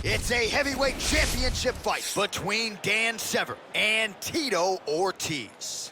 It's a heavyweight championship fight between Severn and Tito Ortiz.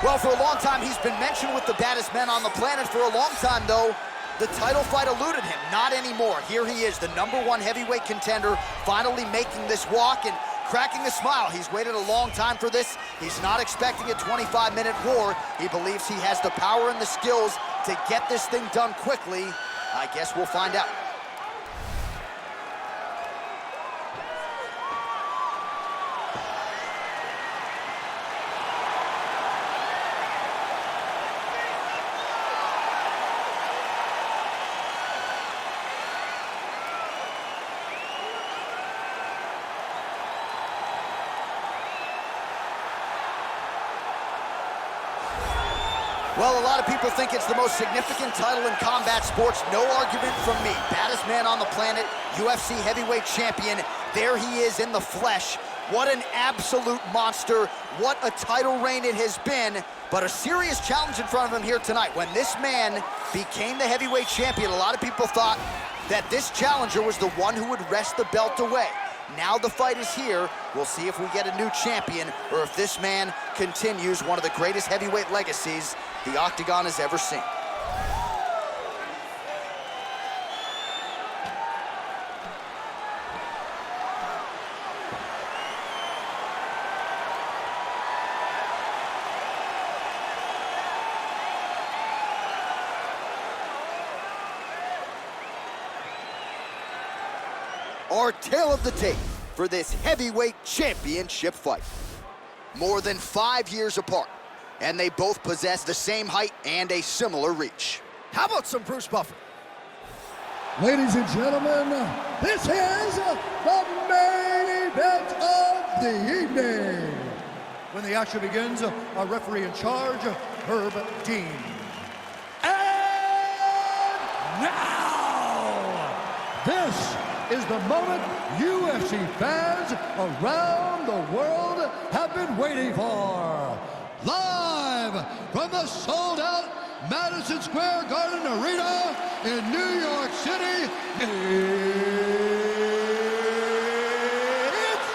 Well, for a long time, he's been mentioned with the baddest men on the planet. For a long time, though, the title fight eluded him. Not anymore. Here he is, the #1 heavyweight contender, finally making this walk and cracking a smile. He's waited a long time for this. He's not expecting a 25-minute war. He believes he has the power and the skills to get this thing done quickly. I guess we'll find out. Well, a lot of people think it's the most significant title in combat sports. No argument from me. Baddest man on the planet, UFC heavyweight champion. There he is in the flesh. What an absolute monster. What a title reign it has been. But a serious challenge in front of him here tonight. When this man became the heavyweight champion, a lot of people thought that this challenger was the one who would wrest the belt away. Now the fight is here. We'll see if we get a new champion or if this man continues one of the greatest heavyweight legacies the Octagon has ever seen. Our tale of the tape for this heavyweight championship fight. More than 5 years apart, and they both possess the same height and a similar reach. How about some Bruce Buffer? Ladies and gentlemen, this is the main event of the evening. When the action begins, our referee in charge, Herb Dean. And now, this is the moment UFC fans around the world have been waiting for. Live from the sold-out Madison Square Garden Arena in New York City, it's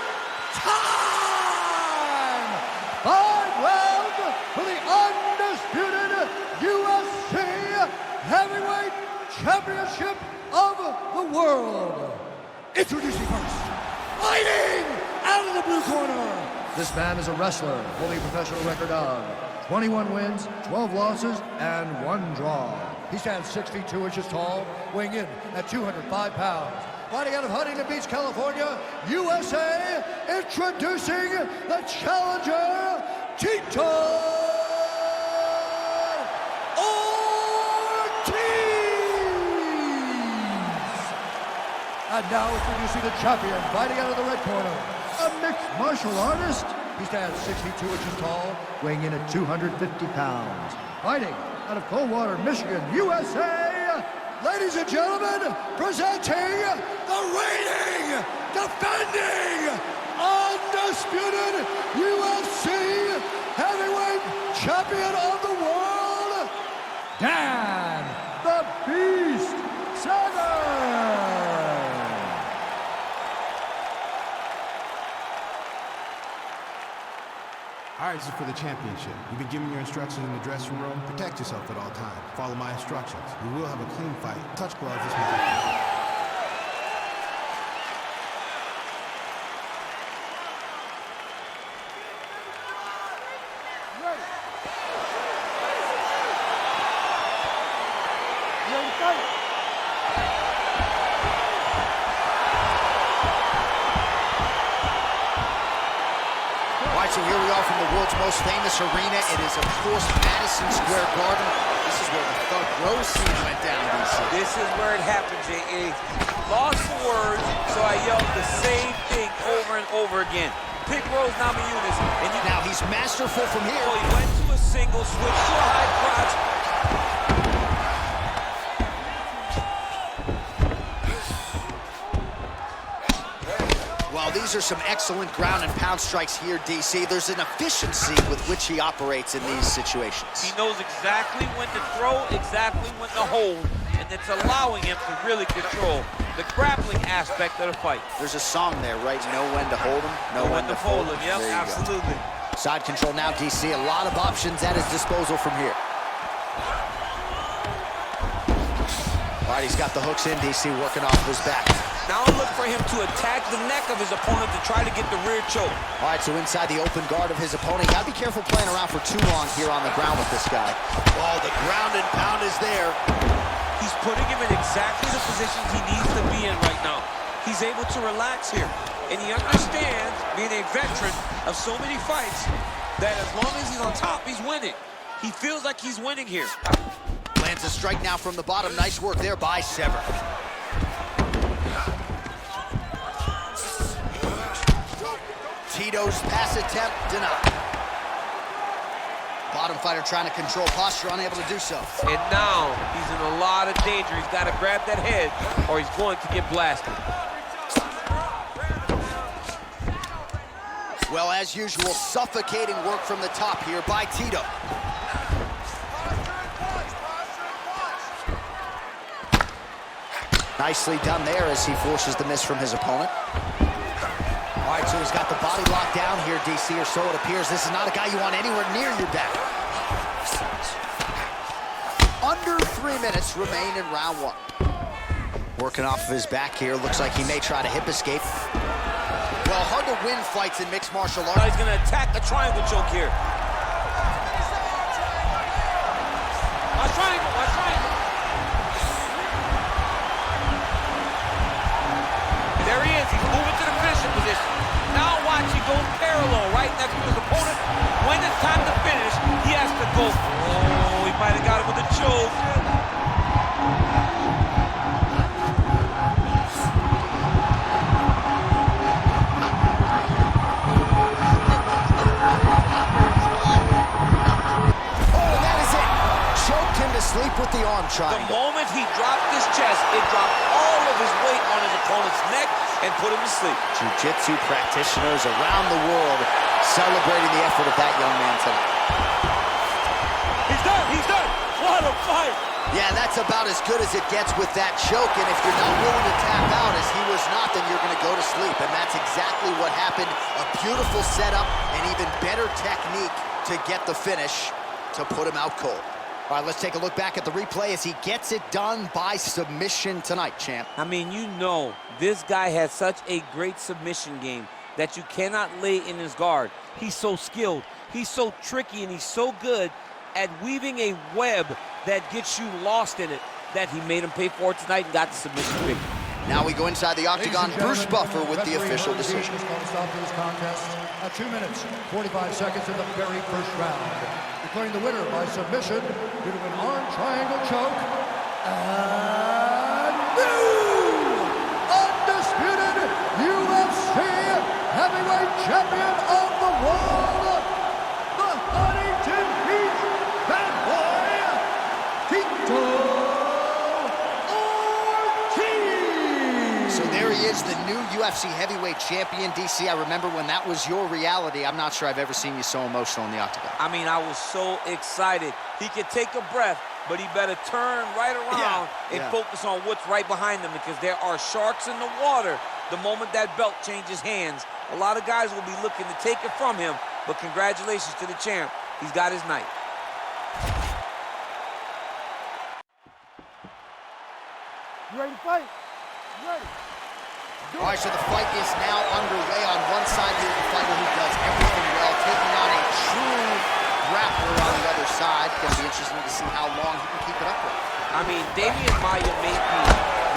time! 5 rounds for the undisputed UFC Heavyweight Championship of the world. Introducing first, fighting out of the blue corner. This man is a wrestler, holding a professional record of 21 wins, 12 losses, and 1 draw. He stands 6 feet 2 inches tall, weighing in at 205 pounds. Fighting out of Huntington Beach, California, USA, introducing the challenger, Tito! And now introducing the champion, fighting out of the red corner, a mixed martial artist. He stands 6 feet 2 inches tall, weighing in at 250 pounds. Fighting out of Coldwater, Michigan, USA. Ladies and gentlemen, presenting the reigning, defending, undisputed UFC heavyweight champion of the world, Dan the Beast Severn. All right, this is for the championship. You've been giving your instructions in the dressing room. Protect yourself at all times. Follow my instructions. We will have a clean fight. Touch gloves this match. So here we are from the world's most famous arena. It is, of course, Madison Square Garden. This is where the Thug Rose scene went down, DC. This is where it happened, J.A. Lost for words, so I yelled the same thing over and over again. Pick Rose Namajunas, and you... Now, he's masterful from here. He went to a single, switched to a high crotch. While these these are some excellent ground and pound strikes here, DC. There's an efficiency with which he operates in these situations. He knows exactly when to throw, exactly when to hold, and it's allowing him to really control the grappling aspect of the fight. There's a song there, right? Know when to hold him, know when to fold him. Yep, absolutely. Go. Side control now, DC. A lot of options at his disposal from here. All right, he's got the hooks in, DC, working off of his back. Now look for him to attack the neck of his opponent to try to get the rear choke. All right, so inside the open guard of his opponent. You gotta be careful playing around for too long here on the ground with this guy. Oh, the ground and pound is there. He's putting him in exactly the positions he needs to be in right now. He's able to relax here. And he understands, being a veteran of so many fights, that as long as he's on top, he's winning. He feels like he's winning here. Lands a strike now from the bottom. Nice work there by Severn. Tito's pass attempt denied. Bottom fighter trying to control posture, unable to do so. And now he's in a lot of danger. He's got to grab that head or he's going to get blasted. Well, as usual, suffocating work from the top here by Tito. Nicely done there as he forces the miss from his opponent. All right, so he's got the body locked down here, DC, or so it appears. This is not a guy you want anywhere near your back. Under 3 minutes remain in round one. Working off of his back here. Looks like he may try to hip escape. Well, hard to win fights in mixed martial arts. He's going to attack the triangle choke here. A triangle, a triangle. There he is. He's moving to the finishing position. Now watch, he goes parallel right next to his opponent. When it's time to finish, he has to go. Oh, he might have got him with a choke. Sleep with the arm triangle. The moment he dropped his chest, it dropped all of his weight on his opponent's neck and put him to sleep. Jiu-jitsu practitioners around the world celebrating the effort of that young man tonight. He's done, he's done. What a fight. Yeah, that's about as good as it gets with that choke, and if you're not willing to tap out as he was not, then you're gonna go to sleep, and that's exactly what happened. A beautiful setup and even better technique to get the finish to put him out cold. All right, let's take a look back at the replay as he gets it done by submission tonight, champ. I mean, you know, this guy has such a great submission game that you cannot lay in his guard. He's so skilled, he's so tricky, and he's so good at weaving a web that gets you lost in it that he made him pay for it tonight and got the submission pick. Now we go inside the octagon. Bruce Buffer with the official decision. Stop to this contest at 2 minutes, 45 seconds in the very first round. Declaring the winner by submission due to an arm triangle choke. And new undisputed UFC heavyweight champion of the world, the Huntington Beach bad boy, Tito Ortiz. So there he is, the new UFC heavyweight champion. DC, I remember when that was your reality. I'm not sure I've ever seen you so emotional in the octagon. I mean, I was so excited. He could take a breath, but he better turn right around and focus on what's right behind him, because there are sharks in the water the moment that belt changes hands. A lot of guys will be looking to take it from him, but congratulations to the champ. He's got his night. You ready to fight? You ready? All right, so the fight is now underway. On one side here, the fighter who does everything well, taking on a true grappler on the other side. Going to be interesting to see how long he can keep it up with. I mean, Damian Maia may be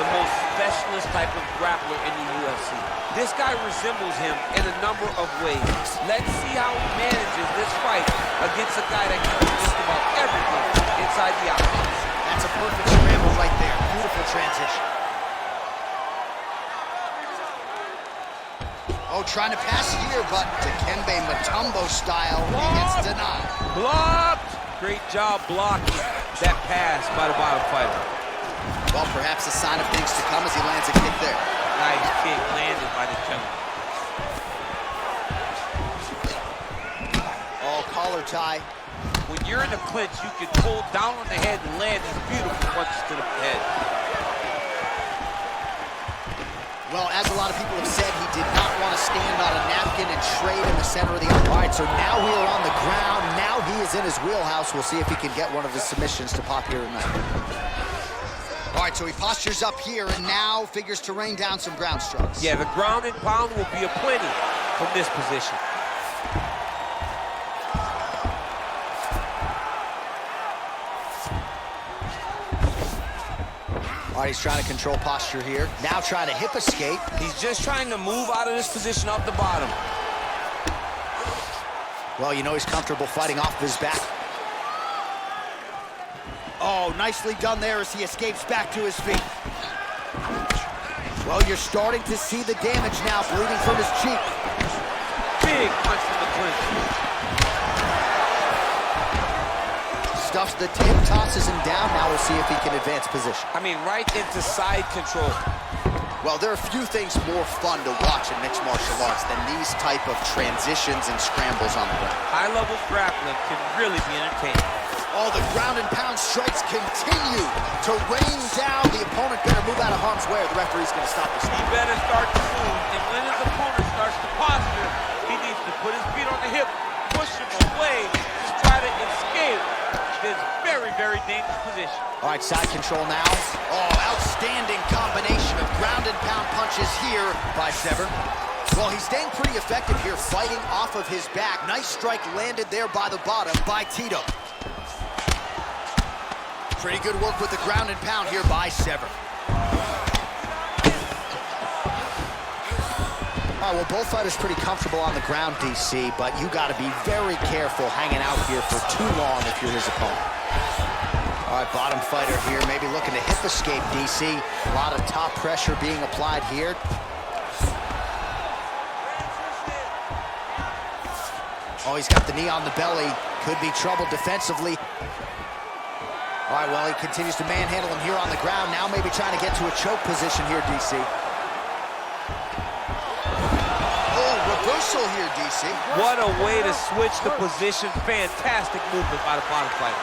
the most specialist type of grappler in the UFC. This guy resembles him in a number of ways. Let's see how he manages this fight against a guy that can do just about everything inside the octagon. That's a perfect scramble right there. Beautiful transition. Oh, trying to pass here, but Dikembe Mutombo style, he gets denied. Blocked! Great job blocking that pass by the bottom fighter. Well, perhaps a sign of things to come as he lands a kick there. Nice kick landed by the gentleman. collar tie. When you're in a clinch, you can pull down on the head and land these beautiful punches to the head. Well, as a lot of people have said, he did not want to stand on a napkin and trade in the center of the ring. All right, so now we are on the ground. Now he is in his wheelhouse. We'll see if he can get one of his submissions to pop here tonight. All right, so he postures up here and now figures to rain down some ground strikes. Yeah, the ground and pound will be aplenty from this position. All right, he's trying to control posture here. Now trying to hip escape. He's just trying to move out of this position off the bottom. Well, you know he's comfortable fighting off of his back. Oh, nicely done there as he escapes back to his feet. Well, you're starting to see the damage now, bleeding from his cheek. Big punch from the clinch. Stuffs the tip, tosses him down. Now we'll see if he can advance position. I mean, right into side control. Well, there are few things more fun to watch in mixed martial arts than these type of transitions and scrambles on the ground. High-level grappling can really be entertaining. Oh, the ground and pound strikes continue to rain down. The opponent better move out of harm's way or the referee's going to stop this. He better start to move, and when his opponent starts to posture, he needs to put his feet on the hip, push him away, to try to escape this very, very dangerous position. All right, side control now. Oh, outstanding combination of ground and pound punches here by Severn. Well, he's staying pretty effective here, fighting off of his back. Nice strike landed there by the bottom by Tito. Pretty good work with the ground and pound here by Severn. All right, well, both fighters pretty comfortable on the ground, DC, but you got to be very careful hanging out here for too long if you're his opponent. All right, bottom fighter here, maybe looking to hip escape, DC. A lot of top pressure being applied here. Oh, he's got the knee on the belly. Could be trouble defensively. All right, well, he continues to manhandle him here on the ground. Now maybe trying to get to a choke position here, DC. Oh, reversal here, DC. What a way to switch the position. Fantastic movement by the bottom fighter.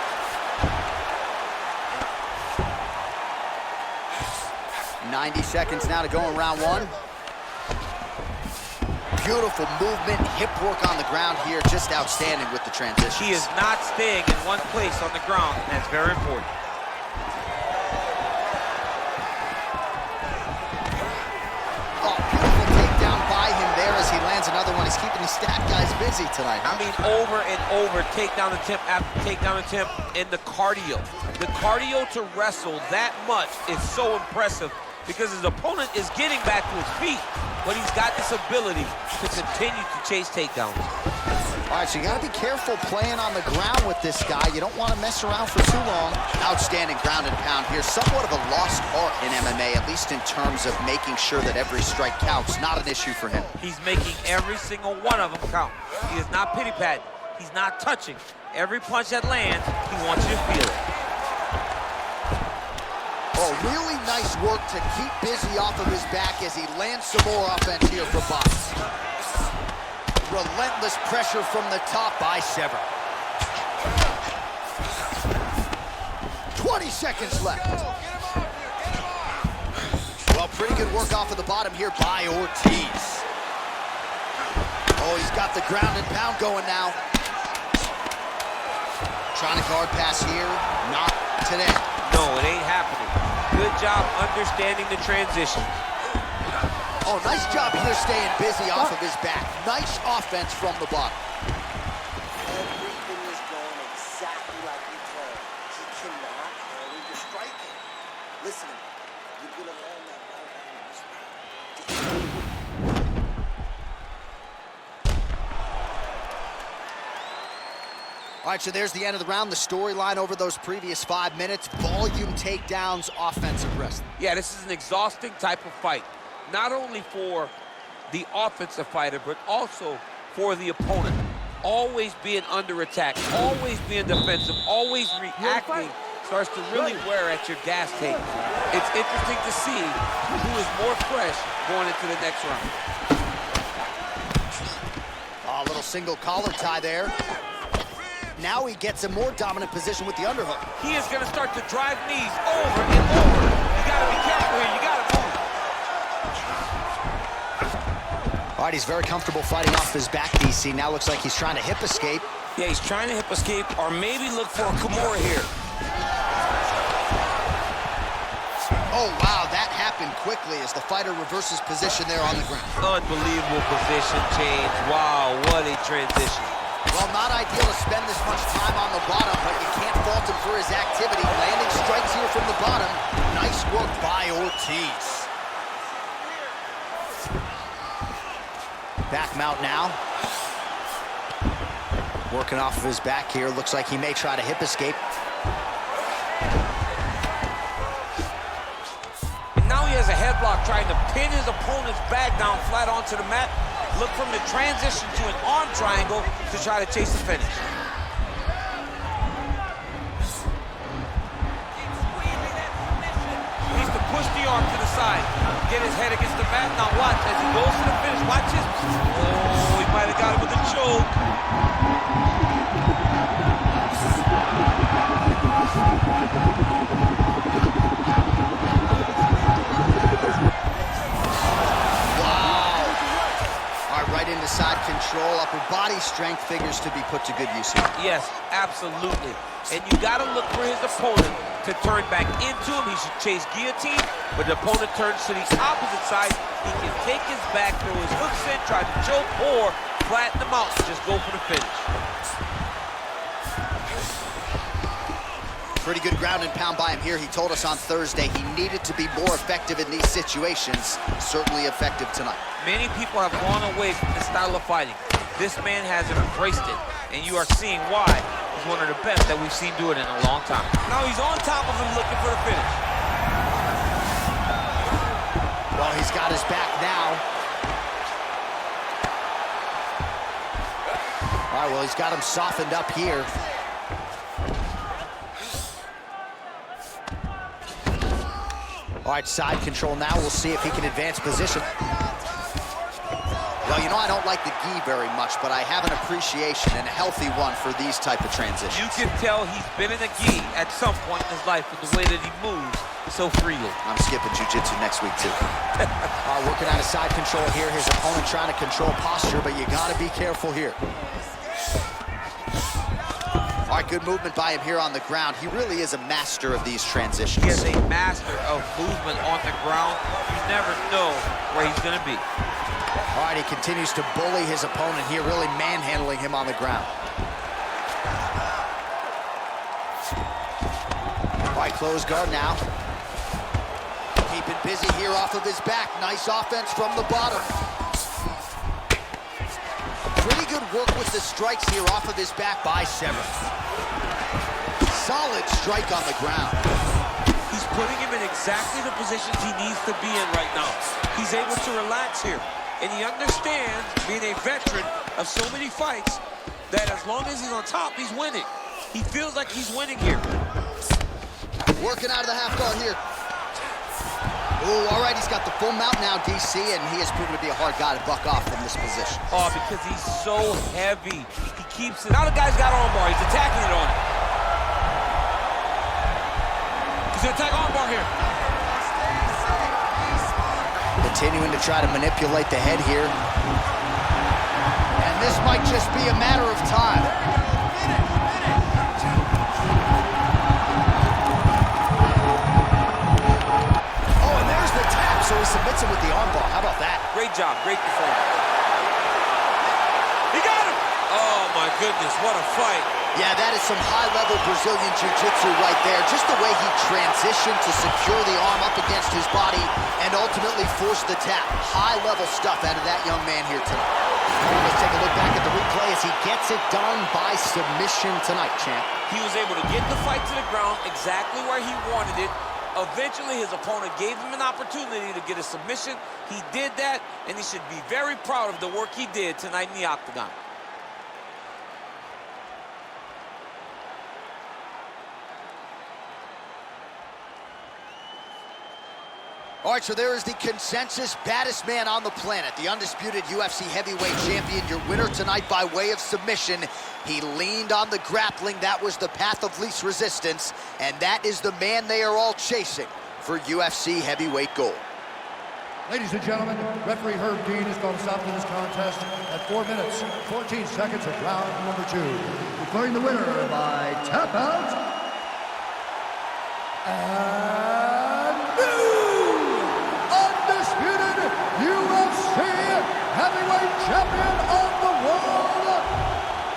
90 seconds now to go in round one. Beautiful movement, hip work on the ground here, just outstanding with the transitions. He is not staying in one place on the ground, and that's very important. Oh, beautiful takedown by him there as he lands another one. He's keeping these stat guys busy tonight. I mean, over and over, takedown attempt after takedown attempt, and the cardio. The cardio to wrestle that much is so impressive because his opponent is getting back to his feet, but he's got this ability to continue to chase takedowns. All right, so you got to be careful playing on the ground with this guy. You don't want to mess around for too long. Outstanding ground and pound here. Somewhat of a lost art in MMA, at least in terms of making sure that every strike counts. Not an issue for him. He's making every single one of them count. He is not pity-patting. He's not touching. Every punch that lands, he wants you to feel it. Oh, really nice work to keep busy off of his back as he lands some more offense here for Box. Relentless pressure from the top by Severn. 20 seconds left. Well, pretty good work off of the bottom here by Ortiz. Oh, he's got the ground and pound going now. Trying to guard pass here. Not today. No, it ain't happening. Good job understanding the transition. Oh, nice job here staying busy off of his back. Nice offense from the bottom. Everything is going exactly like you planned. He cannot handle your striking. Listen, you're going to land that right in this round. All right, so there's the end of the round. The storyline over those previous 5 minutes. Volume takedowns, offensive wrestling. Yeah, this is an exhausting type of fight. Not only for the offensive fighter, but also for the opponent. Always being under attack, always being defensive, always reacting starts to really wear at your gas tank. It's interesting to see who is more fresh going into the next round. Oh, a little single collar tie there. Now he gets a more dominant position with the underhook. He is going to start to drive knees over and over. You got to be careful here. You got to move. All right, he's very comfortable fighting off his back, DC. Now looks like he's trying to hip escape. Yeah, he's trying to hip escape or maybe look for a Kimura here. Oh, wow, that happened quickly as the fighter reverses position there on the ground. Unbelievable position change. Wow, what a transition. Well, not ideal to spend this much time on the bottom, but you can't fault him for his activity. Landing strikes here from the bottom. Nice work by Ortiz. Back mount now. Working off of his back here. Looks like he may try to hip escape. And now he has a headlock trying to pin his opponent's back down flat onto the mat. Look from the transition to an arm triangle to try to chase the finish. He needs to push the arm to the side. Get his head against the mat. Now watch as he goes to the finish. Watch his... Oh, he might have got him with a choke. Into side control, upper body strength figures to be put to good use here. Yes, absolutely. And you got to look for his opponent to turn back into him. He should chase guillotine, but the opponent turns to the opposite side. He can take his back, throw his hooks in, try to choke, or flatten him out and just go for the finish. Pretty good ground and pound by him here. He told us on Thursday he needed to be more effective in these situations. Certainly effective tonight. Many people have gone away from this style of fighting. This man hasn't embraced it, and you are seeing why he's one of the best that we've seen do it in a long time. Now he's on top of him looking for the finish. Well, he's got his back now. All right, well, he's got him softened up here. All right, side control now. We'll see if he can advance position. Well, you know, I don't like the gi very much, but I have an appreciation and a healthy one for these type of transitions. You can tell he's been in a gi at some point in his life with the way that he moves so freely. I'm skipping jiu-jitsu next week, too. Working out of side control here. His opponent trying to control posture, but you got to be careful here. All right, good movement by him here on the ground. He really is a master of these transitions. He is a master of movement on the ground. You never know where he's going to be. All right, he continues to bully his opponent here, really manhandling him on the ground. All right, close guard now. Keeping busy here off of his back. Nice offense from the bottom. Pretty good work with the strikes here off of his back by Severn. Solid strike on the ground. He's putting him in exactly the positions he needs to be in right now. He's able to relax here. And he understands, being a veteran of so many fights, that as long as he's on top, he's winning. He feels like he's winning here. Working out of the half guard here. Ooh, all right, he's got the full mount now, DC, and he has proven to be a hard guy to buck off from this position. Oh, because he's so heavy. He keeps it. Now the guy's got armbar. He's attacking it on him. He's going to attack armbar here. Continuing to try to manipulate the head here. And this might just be a matter of time. Oh, and there's the tap, so he submits him with the armbar. How about that? Great job, great performance. He got him! Oh my goodness, what a fight. Yeah, that is some high-level Brazilian Jiu-Jitsu right there. Just the way he transitioned to secure the arm up against his body and ultimately force the tap. High-level stuff out of that young man here tonight. Let's take a look back at the replay as he gets it done by submission tonight, champ. He was able to get the fight to the ground exactly where he wanted it. Eventually, his opponent gave him an opportunity to get a submission. He did that, and he should be very proud of the work he did tonight in the octagon. All right, so there is the consensus baddest man on the planet, the undisputed UFC heavyweight champion, your winner tonight by way of submission. He leaned on the grappling. That was the path of least resistance, and that is the man they are all chasing for UFC heavyweight gold. Ladies and gentlemen, referee Herb Dean has called a stop to this contest at 4 minutes, 14 seconds of round number 2. Declaring the winner by tap out, and new undisputed UFC heavyweight champion of the world,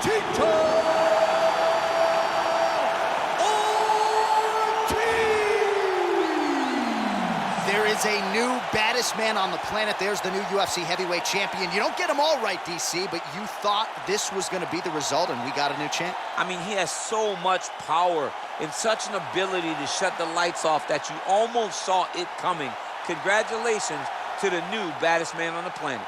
Tito Ortiz! There is a new baddest man on the planet. There's the new UFC heavyweight champion. You don't get them all right, DC, but you thought this was going to be the result, and we got a new champ. I mean, he has so much power and such an ability to shut the lights off that you almost saw it coming. Congratulations to the new baddest man on the planet.